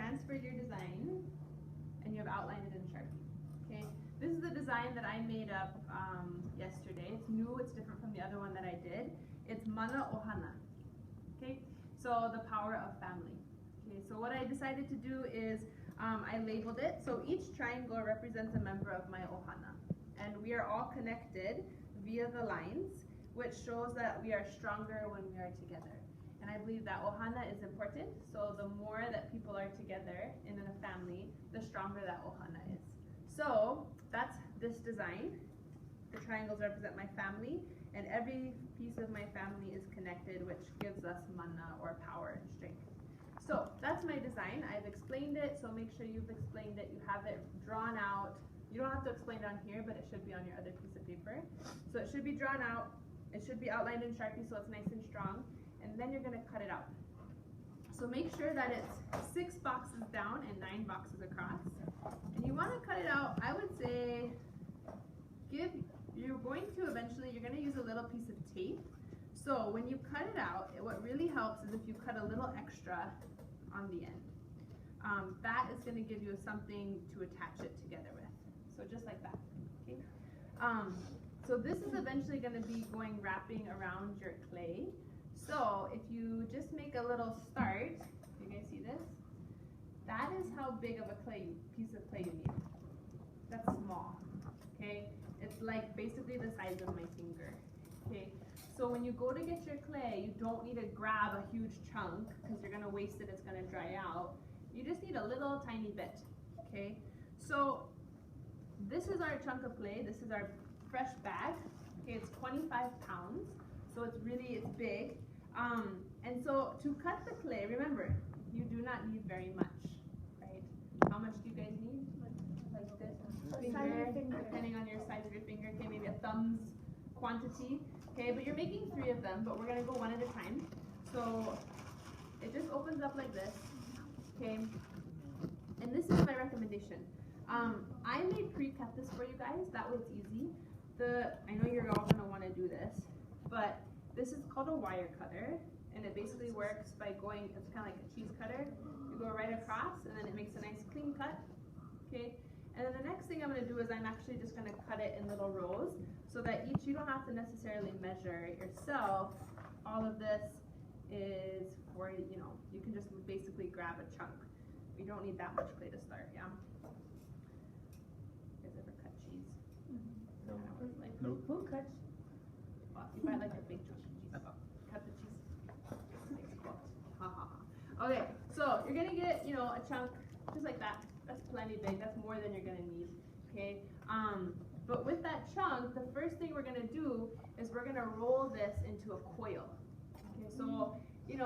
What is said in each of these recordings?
transferred your design and you have outlined it in Sharpie. Okay, this is the design that I made up yesterday. It's new, it's different from the other one that I did. It's Mana Ohana. Okay, so the power of family. Okay, so what I decided to do is I labeled it. So each triangle represents a member of my Ohana. And we are all connected via the lines, which shows that we are stronger when we are together. And I believe that Ohana is important. So the more that people are together in a family, the stronger that Ohana is. So that's this design. The triangles represent my family, and every piece of my family is connected, which gives us mana, or power and strength. So that's my design. I've explained it, so make sure you've explained it. You have it drawn out. You don't have to explain it on here, but it should be on your other piece of paper. So it should be drawn out. It should be outlined in Sharpie so it's nice and strong. And then you're going to cut it out. So make sure that it's 6 boxes down and 9 boxes across. And you want to cut it out, I would say, you're going to use a little piece of tape. So when you cut it out, what really helps is if you cut a little extra on the end. That is going to give you something to attach it together with. So just like that. Okay. So this is eventually going to be wrapping around your clay. So if you just make a little start, you guys see this? That is how big of a piece of clay you need. That's small. Okay. It's like basically the size of my finger. Okay. So when you go to get your clay, you don't need to grab a huge chunk because you're going to waste it, it's going to dry out. You just need a little tiny bit. Okay. So this is our chunk of clay. This is our fresh bag. Okay, it's 25 pounds, so it's big. And so to cut the clay, remember, you do not need very much, right? How much do you guys need? Like this? Finger, depending on your size of your finger. Okay, maybe a thumb's quantity. Okay, but you're making 3 of them, but we're gonna go one at a time. So it just opens up like this. Okay, and this is my recommendation. I may pre-cut this for you guys, that way it's easy. I know you're all gonna wanna do this, but this is called a wire cutter, and it basically works by it's kind of like a cheese cutter. You go right across, and then it makes a nice clean cut, okay? And then the next thing I'm gonna do is I'm actually just gonna cut it in little rows, so that you don't have to necessarily measure it yourself. All of this is for, you can just basically grab a chunk. You don't need that much clay to start, yeah? You guys ever cut cheese? No. Nope. Who cuts? Well, you buy like a big chunk of cheese. Cut the cheese. Ha ha ha. Okay, so you're gonna get, a chunk just like that. That's plenty big. That's more than you're gonna need. Okay. But with that chunk, the first thing we're gonna do is we're gonna roll this into a coil. Okay, so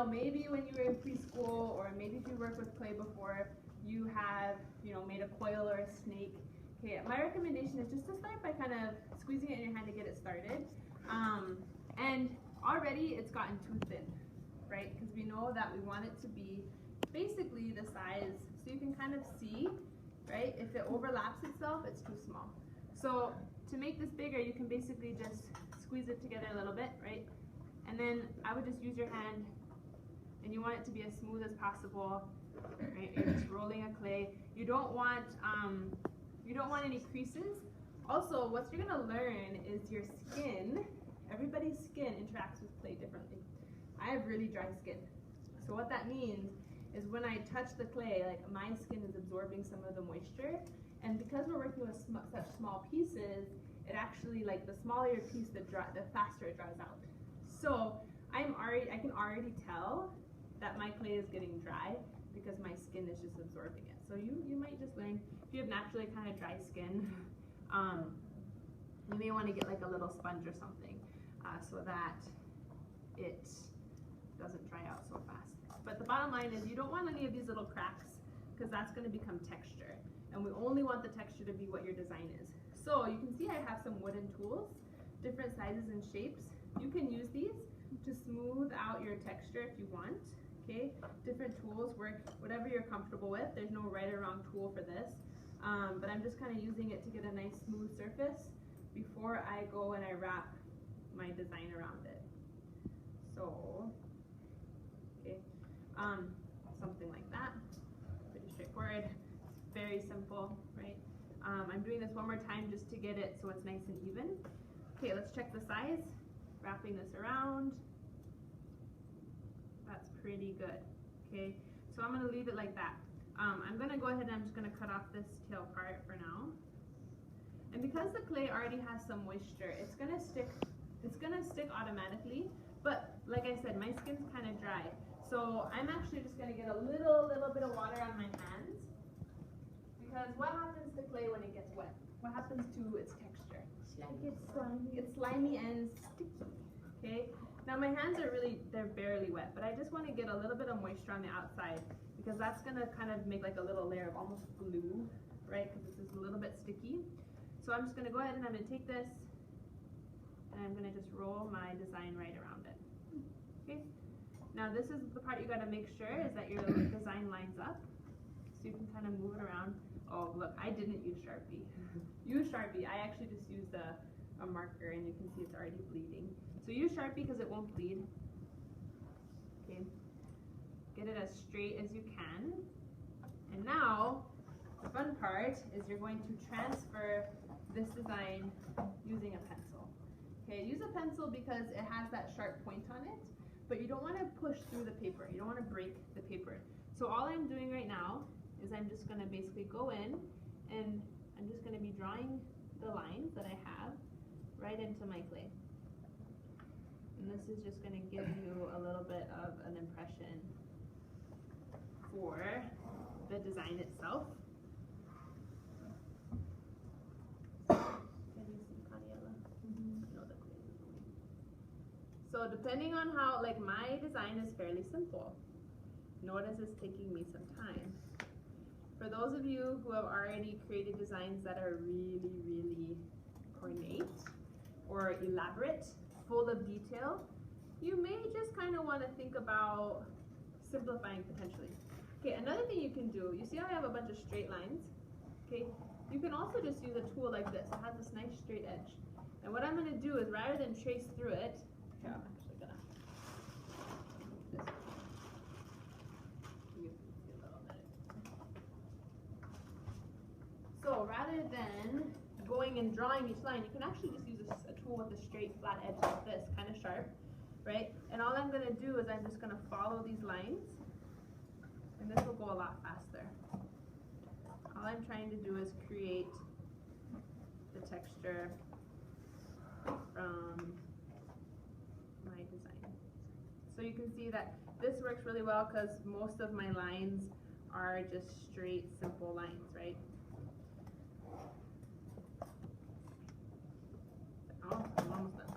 maybe when you were in preschool, or maybe if you worked with clay before, you have made a coil or a snake. Okay, my recommendation is just to start by kind of squeezing it in your hand to get it started. And already it's gotten too thin, right? Because we know that we want it to be basically the size, so you can kind of see, right? If it overlaps itself, it's too small. So to make this bigger, you can basically just squeeze it together a little bit, right? And then I would just use your hand, and you want it to be as smooth as possible, right? You're just rolling a clay. You don't want any creases. Also, what you're gonna learn is your skin. Everybody's skin interacts with clay differently. I have really dry skin. So what that means is when I touch the clay, like my skin is absorbing some of the moisture. And because we're working with such small pieces, it actually, like the smaller your piece, the faster it dries out. So I can already tell that my clay is getting dry because my skin is just absorbing it. So you might just learn, if you have naturally kind of dry skin, you may want to get like a little sponge or something so that it doesn't dry out so fast. But the bottom line is you don't want any of these little cracks because that's going to become texture. And we only want the texture to be what your design is. So you can see I have some wooden tools, different sizes and shapes. You can use these to smooth out your texture if you want. Okay, different tools work whatever you're comfortable with. There's no right or wrong tool for this. But I'm just kind of using it to get a nice smooth surface before I go and I wrap my design around it. So, okay, something like that. Pretty very simple, right? I'm doing this one more time just to get it so it's nice and even. Okay, let's check the size. Wrapping this around. That's pretty good. Okay, so I'm going to leave it like that. I'm going to go ahead and I'm just going to cut off this tail part for now. And because the clay already has some moisture, it's going to stick automatically. But like I said, my skin's kind of dry. So I'm actually just going to get a little bit of water on my hands. Because what happens to clay when it gets wet? What happens to its texture? It gets slimy. It's slimy and sticky. Okay? Now my hands are they're barely wet, but I just want to get a little bit of moisture on the outside because that's going to kind of make like a little layer of almost glue, right? Because this is a little bit sticky. So I'm just going to go ahead and I'm going to take this and I'm going to just roll my design right around it. Okay? Now this is the part you got to make sure is that your design lines up. So you can kind of move it around. Oh, look, I didn't use Sharpie. Use Sharpie. I actually just used a marker and you can see it's already bleeding. So use Sharpie because it won't bleed. Okay. Get it as straight as you can. And now, the fun part is you're going to transfer this design using a pencil. Okay, use a pencil because it has that sharp point on it, but you don't want to push through the paper. You don't want to break the paper. So all I'm doing right now is I'm just going to basically go in and I'm just going to be drawing the lines that I have right into my clay. And this is just going to give you a little bit of an impression for the design itself. So depending on how, like my design is fairly simple. Notice it's taking me some time. For those of you who have already created designs that are really ornate or elaborate, full of detail, you may just kind of want to think about simplifying potentially. Okay, another thing you can do, you see how I have a bunch of straight lines? Okay, you can also just use a tool like this. It has this nice straight edge. And what I'm going to do is rather than trace through it, here, I'm actually going to do this. So rather than going and drawing each line, you can actually just use a tool with a straight flat edge like this, kind of sharp, right? And all I'm going to do is I'm just going to follow these lines, and this will go a lot faster. All I'm trying to do is create the texture from my design. So you can see that this works really well because most of my lines are just straight, simple lines, right? Oh, I'm almost done.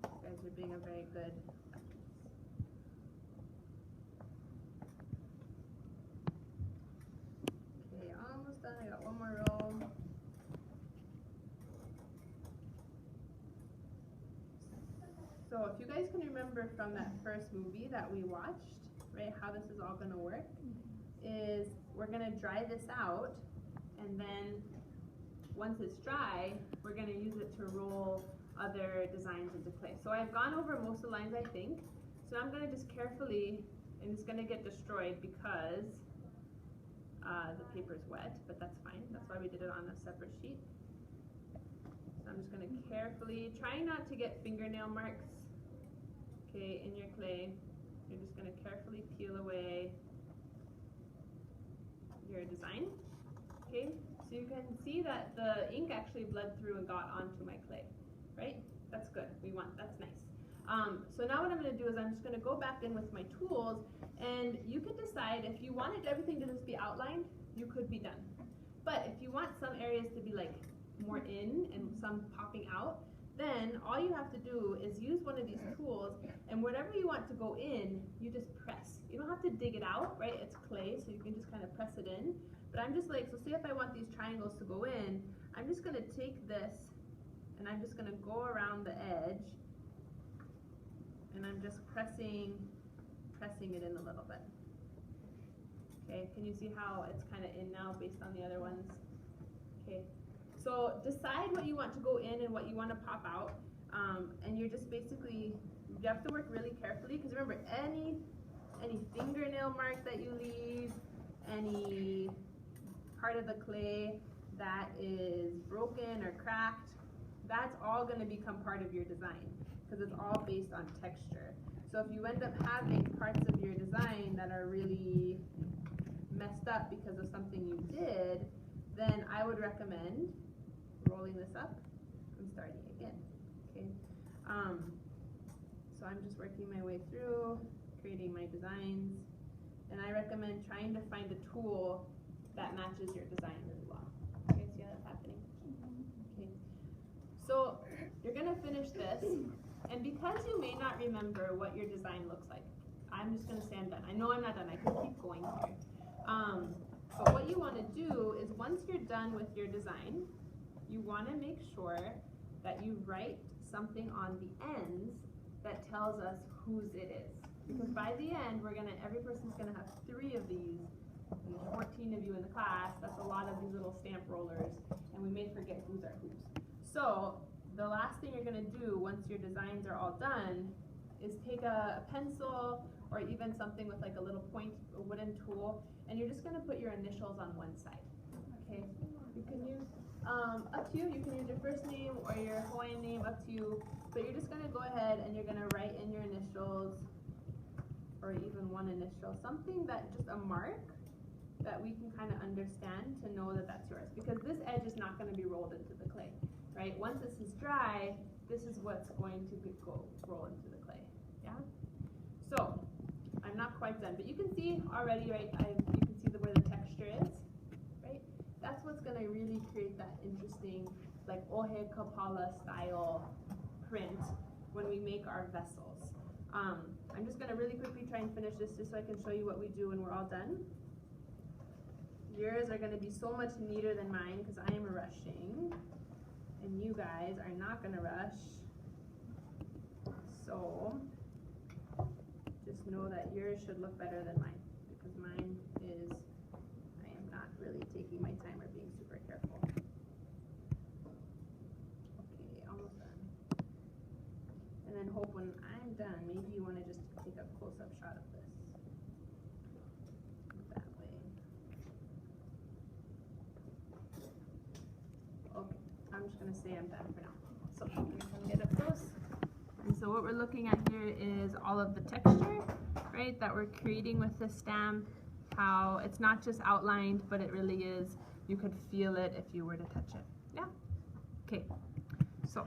You guys are being a very good. Okay, almost done. I got one more row. So if you guys can remember from that first movie that we watched, right, how this is all going to work, is we're going to dry this out, and then once it's dry, we're going to use it to roll other designs into clay. So I've gone over most of the lines, I think. So I'm going to just carefully, and it's going to get destroyed because the paper's wet, but that's fine. That's why we did it on a separate sheet. So I'm just going to carefully, try not to get fingernail marks, okay, in your clay. You're just going to carefully peel away your design, okay? So you can see that the ink actually bled through and got onto my clay, right? That's good. That's nice. So now what I'm going to do is I'm just going to go back in with my tools, and you can decide if you wanted everything to just be outlined, you could be done. But if you want some areas to be like more in and some popping out, then all you have to do is use one of these tools, and whatever you want to go in, you just press. You don't have to dig it out, right? It's clay, so you can just kind of press it in. But I'm just like, so say if I want these triangles to go in, I'm just going to take this and I'm just going to go around the edge, and I'm just pressing it in a little bit. Okay, can you see how it's kind of in now based on the other ones? Okay, so decide what you want to go in and what you want to pop out, and you're just basically, you have to work really carefully because remember, any fingernail mark that you leave, any part of the clay that is broken or cracked, that's all going to become part of your design because it's all based on texture. So if you end up having parts of your design that are really messed up because of something you did, then I would recommend rolling this up and starting again. Okay. So I'm just working my way through, creating my designs, and I recommend trying to find a tool that matches your design really well. Okay, see how that's happening? Okay. So you're gonna finish this, and because you may not remember what your design looks like, I'm just gonna say I'm done. I know I'm not done, I can keep going here. But what you wanna do is once you're done with your design, you wanna make sure that you write something on the ends that tells us whose it is. Because by the end, every person's gonna have 3 of these, and there's 14 of you in the class. That's a lot of these little stamp rollers, and we may forget whose are whose. So the last thing you're gonna do once your designs are all done is take a pencil or even something with like a little point, a wooden tool, and you're just gonna put your initials on one side. Okay? You can use up to you. You can use your first name or your Hawaiian name, up to you. But you're just gonna go ahead and you're gonna write in your initials, or even one initial, something that just a mark that we can kind of understand to know that that's yours. Because this edge is not going to be rolled into the clay, right? Once this is dry, this is what's going to roll into the clay. Yeah. So I'm not quite done, but you can see already, right? You can see where the texture is, right? That's what's going to really create that interesting, like ʻOhe Kāpala style print when we make our vessels. I'm just going to really quickly try and finish this just so I can show you what we do when we're all done. Yours are going to be so much neater than mine because I am rushing, and you guys are not going to rush. So just know that yours should look better than mine, because mine is, I am not really taking my time or being super careful. Okay, almost done. And then hope when I'm done, maybe you want to just take a close-up shot of this. That way. Okay, I'm just going to say I'm done for now. So I'm going to come get up close. And so what we're looking at here is all of the texture, right, that we're creating with this stamp. How it's not just outlined, but it really is. You could feel it if you were to touch it. Yeah? Okay, so